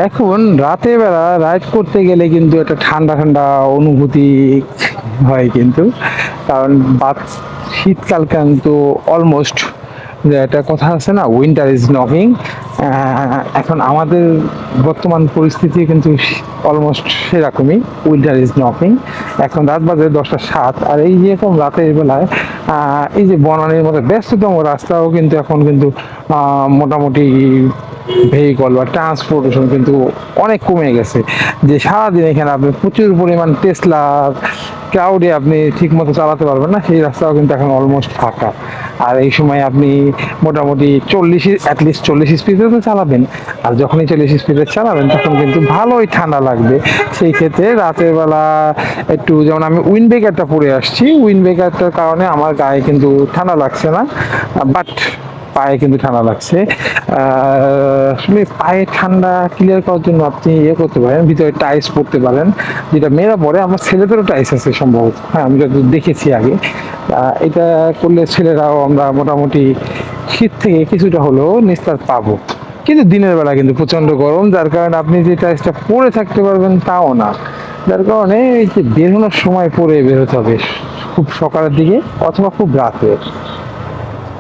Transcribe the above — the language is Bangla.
এখন রাতের বেলা রাইড করতে গেলে কিন্তু একটা ঠান্ডা ঠান্ডা অনুভূতি হয় কিন্তু, কারণ বাদ শীতকাল কিন্তু অলমোস্ট, যে একটা কথা আছে না, উইন্টার ইজ নকিং। এখন আমাদের বর্তমান পরিস্থিতি কিন্তু অলমোস্ট সেরকমই, উইন্টার ইজ নকিং। এখন রাত বাজে 10টা 7, আর এই যেরকম রাতের বেলায় এই যে বনানীর মতো ব্যস্ততম রাস্তাও কিন্তু এখন কিন্তু মোটামুটি ভেহিকল বা ট্রান্সপোর্টেশন কিন্তু অনেক কমে গেছে। যে সারাদিন এখানে আপনি প্রচুর পরিমাণ টেসলা ক্রাউডে আপনি ঠিক মতো চালাতে পারবেন না, সেই রাস্তাও কিন্তু এখন অলমোস্ট ফাঁকা। আর এই সময় আপনি মোটামুটি 40, অ্যাটলিস্ট 40 স্পিডে তো চালাবেন। আর যখনই 40 স্পিডে চালাবেন তখন কিন্তু ভালোই ঠান্ডা লাগবে। সেই ক্ষেত্রে রাতের বেলা একটু, যেমন আমি উইন্ড ব্রেকারটা পরে আসছি, উইন্ড ব্রেকারটার কারণে আমার গায়ে কিন্তু ঠান্ডা লাগছে না, বাট পায়ে কিন্তু ঠান্ডা লাগছে। আসলে পায়ে ঠান্ডা ক্লিয়ার করার জন্য আপনি ইয়ে করতে পারেন, ভিতরে টাইস পরতে পারেন, যেটা মেয়েরা পরে। আমার ছেলেদেরও টাইস আছে সম্ভবত, হ্যাঁ আমি যত দেখেছি আগে। এটা করলে ছেলেরাও আমরা মোটামুটি শীত থেকে কিছুটা হলেও নিস্তার পাবো। কিন্তু দিনের বেলা কিন্তু প্রচন্ড গরম, যার কারণে আপনি যে টাইসটা পরে থাকতে পারবেন তাও না। যার কারণে এই যে বেরোনোর সময় পরে বেরোতে হবে, খুব সকালের দিকে অথবা খুব রাতে।